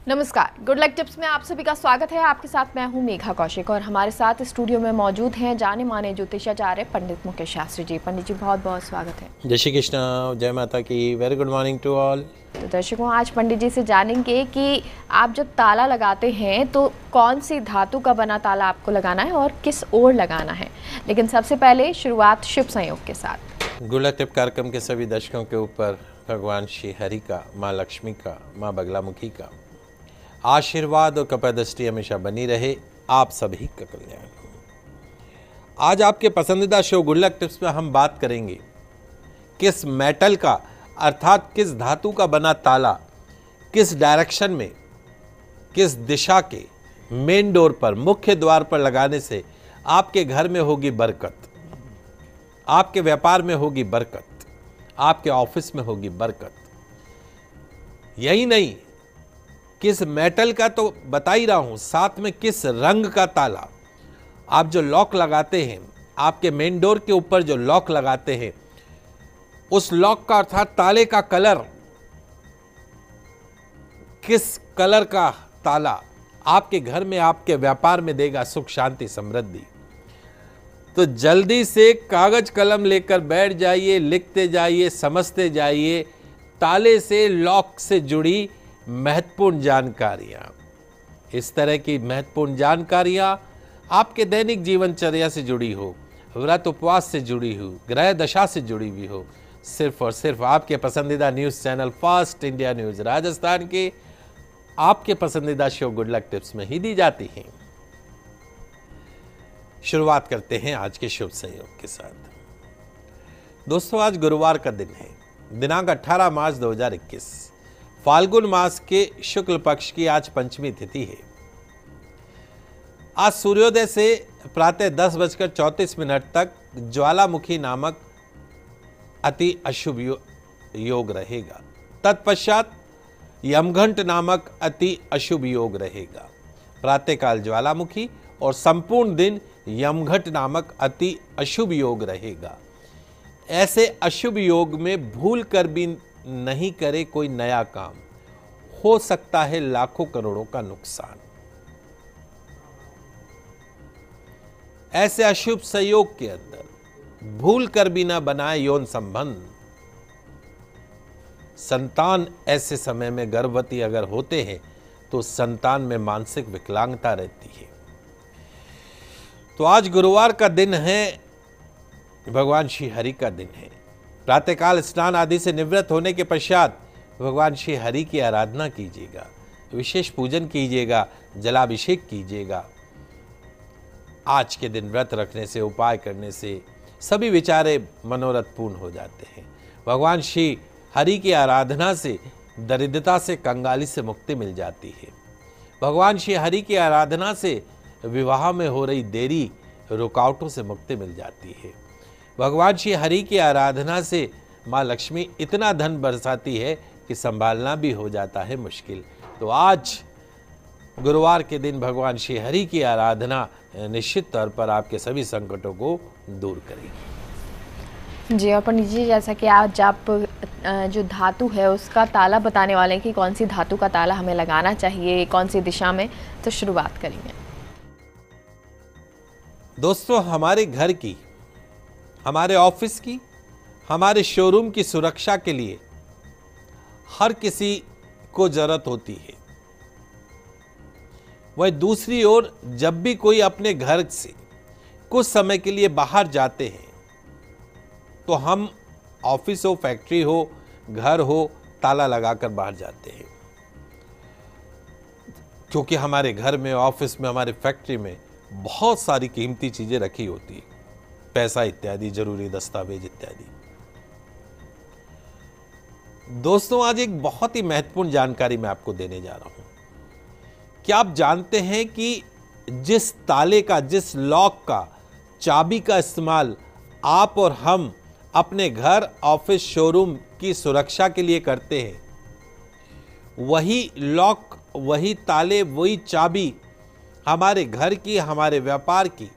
नमस्कार, good luck tips में आप सभी का स्वागत है। आपके साथ मैं हूं मेघा कौशिक और हमारे साथ स्टूडियो में मौजूद हैं जाने माने ज्योतिषाचार्य पंडित मुकेश शास्त्री जी। पंडित जी बहुत बहुत स्वागत है। जय श्री कृष्ण, जय माता की। Very good morning to all. तो दर्शकों, आज पंडित जी से जानेंगे कि आप जब ताला लगाते हैं तो कौन सी धातु का बना ताला आपको लगाना है और किस ओर लगाना है। लेकिन सबसे पहले शुरुआत शुभ संयोग के साथ। गुड लक टिप कार्यक्रम के सभी दर्शकों के ऊपर भगवान श्री हरि का, माँ लक्ष्मी का, माँ बगलामुखी का आशीर्वाद और कृपा दृष्टि हमेशा बनी रहे। आप सभी का कल्याण हो। आज आपके पसंदीदा शो गुड लक टिप्स में हम बात करेंगे किस मेटल का अर्थात किस धातु का बना ताला किस डायरेक्शन में, किस दिशा के मेन डोर पर, मुख्य द्वार पर लगाने से आपके घर में होगी बरकत, आपके व्यापार में होगी बरकत, आपके ऑफिस में होगी बरकत। यही नहीं, किस मेटल का तो बता ही रहा हूं, साथ में किस रंग का ताला आप जो लॉक लगाते हैं, आपके मेन डोर के ऊपर जो लॉक लगाते हैं, उस लॉक का अर्थात ताले का कलर, किस कलर का ताला आपके घर में, आपके व्यापार में देगा सुख, शांति, समृद्धि। तो जल्दी से कागज कलम लेकर बैठ जाइए, लिखते जाइए, समझते जाइए ताले से, लॉक से जुड़ी महत्वपूर्ण जानकारियां। इस तरह की महत्वपूर्ण जानकारियां आपके दैनिक जीवनचर्या से जुड़ी हो, व्रत उपवास से जुड़ी हो, ग्रह दशा से जुड़ी हुई हो, सिर्फ और सिर्फ आपके पसंदीदा news channel fast India news Rajasthan के आपके पसंदीदा शो गुड लक टिप्स में ही दी जाती हैं। शुरुआत करते हैं आज के शुभ संयोग के साथ। दोस्तों, आज गुरुवार का दिन है, दिनांक 18 मार्च 2021, फाल्गुन मास के शुक्ल पक्ष की आज पंचमी तिथि है। आज सूर्योदय से प्रातः 10:34 तक ज्वालामुखी नामक अति अशुभ योग रहेगा। तत्पश्चात यमघंट नामक अति अशुभ योग रहेगा। प्रातःकाल ज्वालामुखी और संपूर्ण दिन यमघंट नामक अति अशुभ योग रहेगा। ऐसे अशुभ योग में भूल कर भी नहीं करे कोई नया काम, हो सकता है लाखों करोड़ों का नुकसान। ऐसे अशुभ संयोग के अंदर भूल कर भी ना बनाए यौन संबंध। संतान ऐसे समय में गर्भवती अगर होते हैं तो संतान में मानसिक विकलांगता रहती है। तो आज गुरुवार का दिन है, भगवान श्री हरि का दिन है। प्रातःकाल स्नान आदि से निवृत्त होने के पश्चात भगवान श्री हरि की आराधना कीजिएगा, विशेष पूजन कीजिएगा, जलाभिषेक कीजिएगा। आज के दिन व्रत रखने से, उपाय करने से सभी विचारे मनोरथ पूर्ण हो जाते हैं। भगवान श्री हरि की आराधना से दरिद्रता से, कंगाली से मुक्ति मिल जाती है। भगवान श्री हरि की आराधना से विवाह में हो रही देरी, रुकावटों से मुक्ति मिल जाती है। भगवान श्री हरि की आराधना से माँ लक्ष्मी इतना धन बरसाती है कि संभालना भी हो जाता है मुश्किल। तो आज गुरुवार के दिन भगवान श्री हरि की आराधना निश्चित तौर पर आपके सभी संकटों को दूर करेगी। जी, और पंडित जी, जैसा कि आज आप जो धातु है उसका ताला बताने वाले हैं कि कौन सी धातु का ताला हमें लगाना चाहिए, कौन सी दिशा में, तो शुरुआत करेंगे। दोस्तों, हमारे घर की, हमारे ऑफिस की, हमारे शोरूम की सुरक्षा के लिए हर किसी को जरूरत होती है। वह दूसरी ओर जब भी कोई अपने घर से कुछ समय के लिए बाहर जाते हैं तो हम, ऑफिस हो, फैक्ट्री हो, घर हो, ताला लगाकर बाहर जाते हैं। क्योंकि हमारे घर में, ऑफिस में, हमारे फैक्ट्री में बहुत सारी कीमती चीजें रखी होती है, पैसा इत्यादि, जरूरी दस्तावेज इत्यादि। दोस्तों, आज एक बहुत ही महत्वपूर्ण जानकारी मैं आपको देने जा रहा हूं। क्या आप जानते हैं कि जिस ताले का, जिस लॉक का, चाबी का इस्तेमाल आप और हम अपने घर, ऑफिस, शोरूम की सुरक्षा के लिए करते हैं, वही लॉक, वही ताले, वही चाबी हमारे घर की, हमारे व्यापार की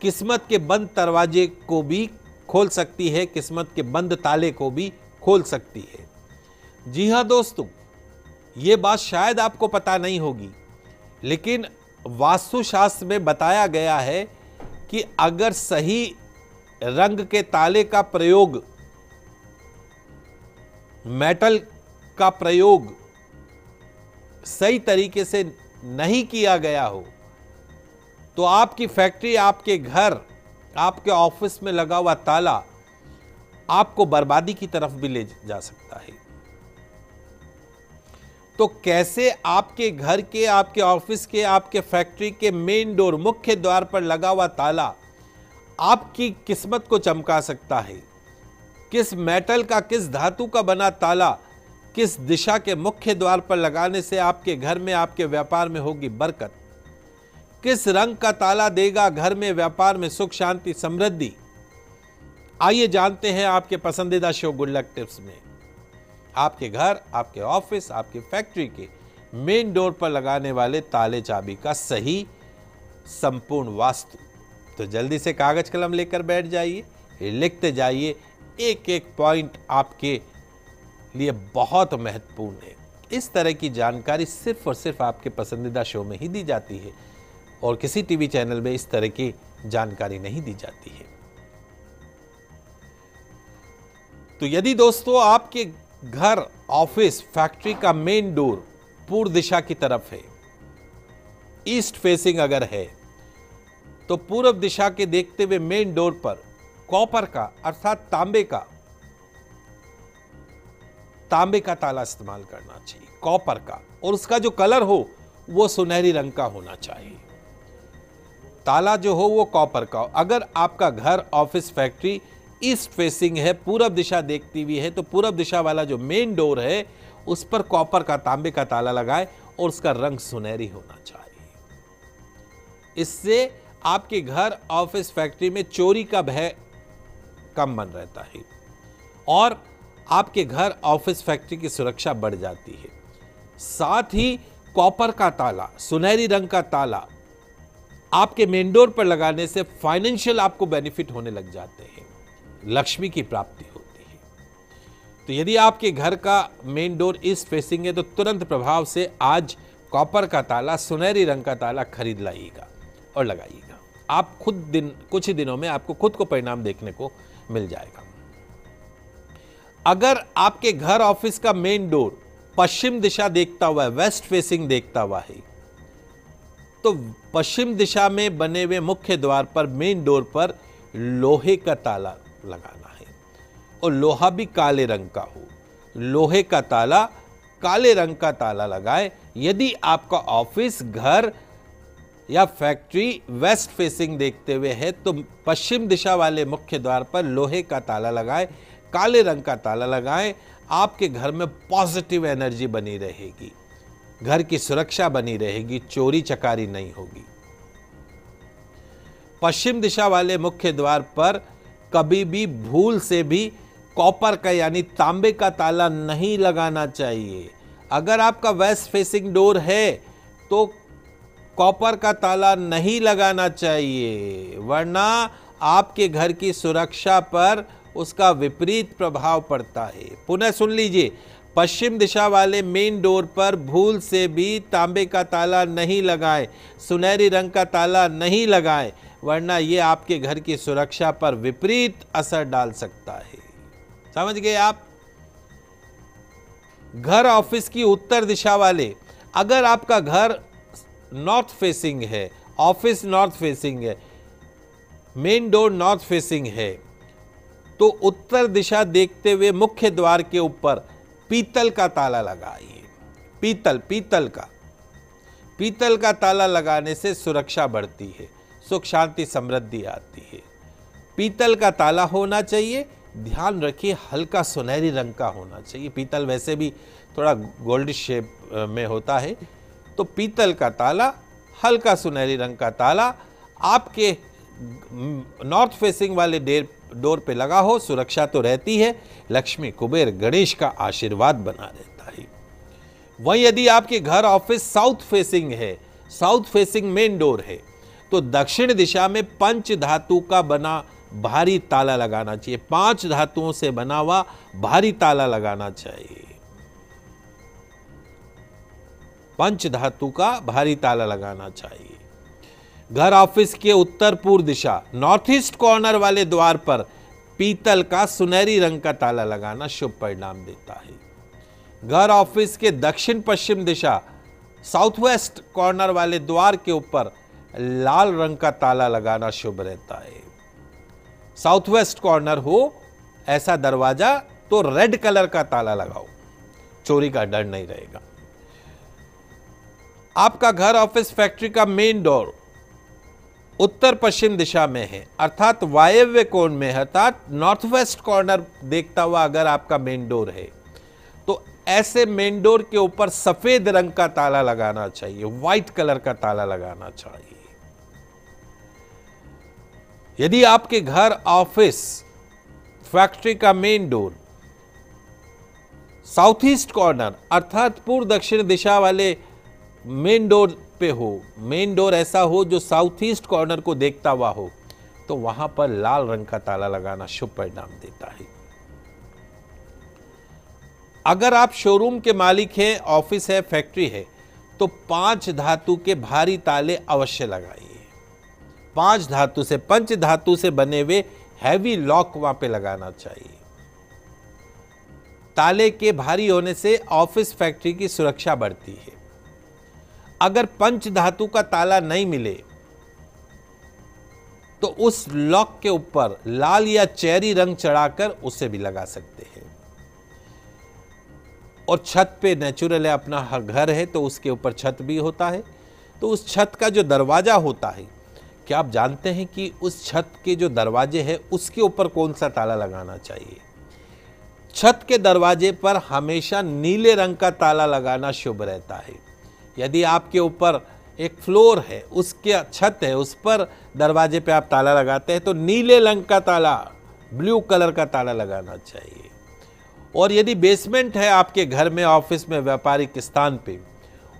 किस्मत के बंद दरवाजे को भी खोल सकती है, किस्मत के बंद ताले को भी खोल सकती है। जी हां दोस्तों, ये बात शायद आपको पता नहीं होगी, लेकिन वास्तुशास्त्र में बताया गया है कि अगर सही रंग के ताले का प्रयोग, मेटल का प्रयोग सही तरीके से नहीं किया गया हो तो आपकी फैक्ट्री, आपके घर, आपके ऑफिस में लगा हुआ ताला आपको बर्बादी की तरफ भी ले जा सकता है। तो कैसे आपके घर के, आपके ऑफिस के, आपके फैक्ट्री के मेन डोर, मुख्य द्वार पर लगा हुआ ताला आपकी किस्मत को चमका सकता है? किस मेटल का, किस धातु का बना ताला किस दिशा के मुख्य द्वार पर लगाने से आपके घर में, आपके व्यापार में होगी बरकत? किस रंग का ताला देगा घर में, व्यापार में सुख, शांति, समृद्धि? आइए जानते हैं आपके पसंदीदा शो गुड लक टिप्स में। आपके घर, आपके ऑफिस, आपकी फैक्ट्री के मेन डोर पर लगाने वाले ताले चाबी का सही संपूर्ण वास्तु। तो जल्दी से कागज कलम लेकर बैठ जाइए, लिखते जाइए। एक एक पॉइंट आपके लिए बहुत महत्वपूर्ण है। इस तरह की जानकारी सिर्फ और सिर्फ आपके पसंदीदा शो में ही दी जाती है और किसी टीवी चैनल में इस तरह की जानकारी नहीं दी जाती है। तो यदि दोस्तों आपके घर, ऑफिस, फैक्ट्री का मेन डोर पूर्व दिशा की तरफ है, ईस्ट फेसिंग अगर है, तो पूर्व दिशा के देखते हुए मेन डोर पर कॉपर का अर्थात तांबे का ताला इस्तेमाल करना चाहिए, कॉपर का, और उसका जो कलर हो वो सुनहरी रंग का होना चाहिए। ताला जो हो वो कॉपर का हो। अगर आपका घर, ऑफिस, फैक्ट्री ईस्ट फेसिंग है, पूरब दिशा देखती हुई है, तो पूरब दिशा वाला जो मेन डोर है उस पर कॉपर का, तांबे का ताला लगाए और उसका रंग सुनहरी होना चाहिए। इससे आपके घर, ऑफिस, फैक्ट्री में चोरी का भय कम बन रहता है और आपके घर, ऑफिस, फैक्ट्री की सुरक्षा बढ़ जाती है। साथ ही कॉपर का ताला, सुनहरी रंग का ताला आपके मेन डोर पर लगाने से फाइनेंशियल आपको बेनिफिट होने लग जाते हैं, लक्ष्मी की प्राप्ति होती है। तो यदि आपके घर का मेन डोर ईस्ट फेसिंग है तो तुरंत प्रभाव से आज कॉपर का ताला, सुनहरी रंग का ताला खरीद लाइएगा और लगाइएगा। आप कुछ ही दिनों में आपको खुद को परिणाम देखने को मिल जाएगा। अगर आपके घर, ऑफिस का मेन डोर पश्चिम दिशा देखता हुआ है, वेस्ट फेसिंग देखता हुआ है, तो पश्चिम दिशा में बने हुए मुख्य द्वार पर, मेन डोर पर लोहे का ताला लगाना है और लोहा भी काले रंग का हो। लोहे का ताला, काले रंग का ताला लगाए। यदि आपका ऑफिस, घर या फैक्ट्री वेस्ट फेसिंग देखते हुए है तो पश्चिम दिशा वाले मुख्य द्वार पर लोहे का ताला लगाए, काले रंग का ताला लगाएं। आपके घर में पॉजिटिव एनर्जी बनी रहेगी, घर की सुरक्षा बनी रहेगी, चोरी चकारी नहीं होगी। पश्चिम दिशा वाले मुख्य द्वार पर कभी भी भूल से भी कॉपर का यानी तांबे का ताला नहीं लगाना चाहिए। अगर आपका वेस्ट फेसिंग डोर है तो कॉपर का ताला नहीं लगाना चाहिए, वरना आपके घर की सुरक्षा पर उसका विपरीत प्रभाव पड़ता है। पुनः सुन लीजिए, पश्चिम दिशा वाले मेन डोर पर भूल से भी तांबे का ताला नहीं लगाएं, सुनहरी रंग का ताला नहीं लगाएं, वरना ये आपके घर की सुरक्षा पर विपरीत असर डाल सकता है। समझ गए आप? घर, ऑफिस की उत्तर दिशा वाले, अगर आपका घर नॉर्थ फेसिंग है, ऑफिस नॉर्थ फेसिंग है, मेन डोर नॉर्थ फेसिंग है, तो उत्तर दिशा देखते हुए मुख्य द्वार के ऊपर पीतल का ताला लगाइए। पीतल का ताला लगाने से सुरक्षा बढ़ती है, सुख, शांति, समृद्धि आती है। पीतल का ताला होना चाहिए, ध्यान रखिए हल्का सुनहरी रंग का होना चाहिए। पीतल वैसे भी थोड़ा गोल्डिश शेप में होता है, तो पीतल का ताला, हल्का सुनहरी रंग का ताला आपके नॉर्थ फेसिंग वाले डोर पे लगा हो, सुरक्षा तो रहती है, लक्ष्मी, कुबेर, गणेश का आशीर्वाद बना रहता है। वहीं यदि आपके घर, ऑफिस साउथ फेसिंग है, साउथ फेसिंग मेन डोर है, तो दक्षिण दिशा में पंच धातु का बना भारी ताला लगाना चाहिए। 5 धातुओं से बना हुआ भारी ताला लगाना चाहिए। पंच धातु का भारी ताला लगाना चाहिए। घर ऑफिस के उत्तर पूर्व दिशा नॉर्थ ईस्ट कॉर्नर वाले द्वार पर पीतल का सुनहरी रंग का ताला लगाना शुभ परिणाम देता है। घर ऑफिस के दक्षिण पश्चिम दिशा साउथ वेस्ट कॉर्नर वाले द्वार के ऊपर लाल रंग का ताला लगाना शुभ रहता है। साउथ वेस्ट कॉर्नर हो ऐसा दरवाजा तो रेड कलर का ताला लगाओ, चोरी का डर नहीं रहेगा। आपका घर ऑफिस फैक्ट्री का मेन डोर उत्तर पश्चिम दिशा में है, अर्थात वायव्य कोण में, अर्थात नॉर्थ वेस्ट कॉर्नर देखता हुआ अगर आपका मेन डोर है तो ऐसे मेन डोर के ऊपर सफेद रंग का ताला लगाना चाहिए, व्हाइट कलर का ताला लगाना चाहिए। यदि आपके घर ऑफिस फैक्ट्री का main door south east corner अर्थात पूर्व दक्षिण दिशा वाले मेन डोर पे हो, मेन डोर ऐसा हो जो साउथ ईस्ट कॉर्नर को देखता हुआ हो, तो वहां पर लाल रंग का ताला लगाना शुभ परिणाम देता है। अगर आप शोरूम के मालिक हैं, ऑफिस है, फैक्ट्री है, तो 5 धातु के भारी ताले अवश्य लगाइए। 5 धातु से, पंच धातु से बने हुए हैवी लॉक वहां पे लगाना चाहिए। ताले के भारी होने से ऑफिस फैक्ट्री की सुरक्षा बढ़ती है। अगर पंच धातु का ताला नहीं मिले तो उस लॉक के ऊपर लाल या चेरी रंग चढ़ाकर उसे भी लगा सकते हैं। और छत पे नेचुरल है, अपना घर है तो उसके ऊपर छत भी होता है, तो उस छत का जो दरवाजा होता है, क्या आप जानते हैं कि उस छत के जो दरवाजे हैं उसके ऊपर कौन सा ताला लगाना चाहिए? छत के दरवाजे पर हमेशा नीले रंग का ताला लगाना शुभ रहता है। यदि आपके ऊपर एक फ्लोर है, उसके छत है, उस पर दरवाजे पे आप ताला लगाते हैं तो नीले रंग का ताला, ब्लू कलर का ताला लगाना चाहिए। और यदि बेसमेंट है आपके घर में, ऑफिस में, व्यापारिक स्थान पे,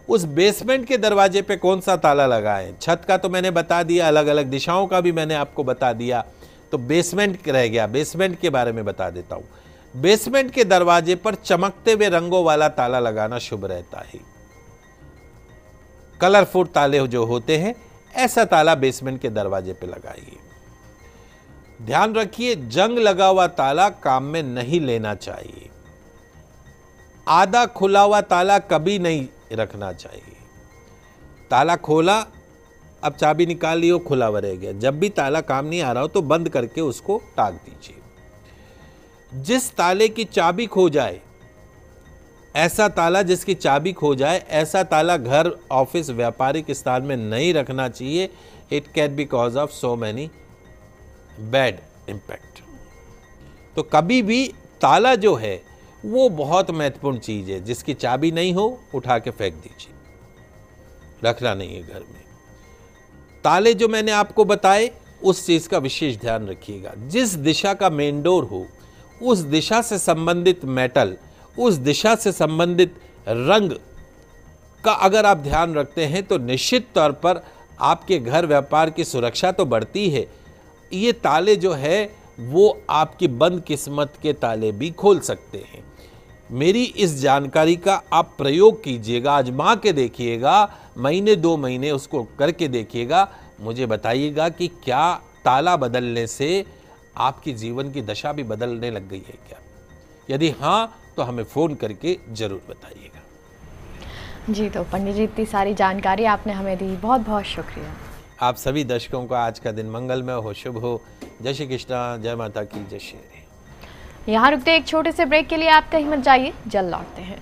उस बेसमेंट के दरवाजे पे कौन सा ताला लगाएं? छत का तो मैंने बता दिया, अलग अलग दिशाओं का भी मैंने आपको बता दिया, तो बेसमेंट रह गया। बेसमेंट के बारे में बता देता हूं। बेसमेंट के दरवाजे पर चमकते हुए रंगों वाला ताला लगाना शुभ रहता है। कलरफुल ताले जो होते हैं, ऐसा ताला बेसमेंट के दरवाजे पे लगाइए। ध्यान रखिए, जंग लगा हुआ ताला काम में नहीं लेना चाहिए। आधा खुला हुआ ताला कभी नहीं रखना चाहिए। ताला खोला, अब चाबी निकाल ली, खुला हुआ रह गया। जब भी ताला काम नहीं आ रहा हो तो बंद करके उसको टाक दीजिए। जिस ताले की चाबी खो जाए, ऐसा ताला जिसकी चाबी खो जाए, ऐसा ताला घर, ऑफिस, व्यापारिक स्थान में नहीं रखना चाहिए। It can be cause of so many bad impact. तो कभी भी ताला जो है वो बहुत महत्वपूर्ण चीज है, जिसकी चाबी नहीं हो उठा के फेंक दीजिए, रखना नहीं है घर में। ताले जो मैंने आपको बताए उस चीज का विशेष ध्यान रखिएगा। जिस दिशा का मेन डोर हो, उस दिशा से संबंधित मेटल, उस दिशा से संबंधित रंग का अगर आप ध्यान रखते हैं तो निश्चित तौर पर आपके घर व्यापार की सुरक्षा तो बढ़ती है। ये ताले जो है वो आपकी बंद किस्मत के ताले भी खोल सकते हैं। मेरी इस जानकारी का आप प्रयोग कीजिएगा, आजमा के देखिएगा, महीने 2 महीने उसको करके देखिएगा। मुझे बताइएगा कि क्या ताला बदलने से आपकी जीवन की दशा भी बदलने लग गई है क्या? यदि हाँ तो हमें फ़ोन करके ज़रूर बताइएगा। जी, तो पंडित जी इतनी सारी जानकारी आपने हमें दी, बहुत बहुत शुक्रिया। आप सभी दर्शकों का आज का दिन मंगलमय हो, शुभ हो। जय श्री कृष्णा, जय माता की, जय श्री। यहाँ रुकते एक छोटे से ब्रेक के लिए, आप कहीं मत जाइए, जल्द लौटते हैं।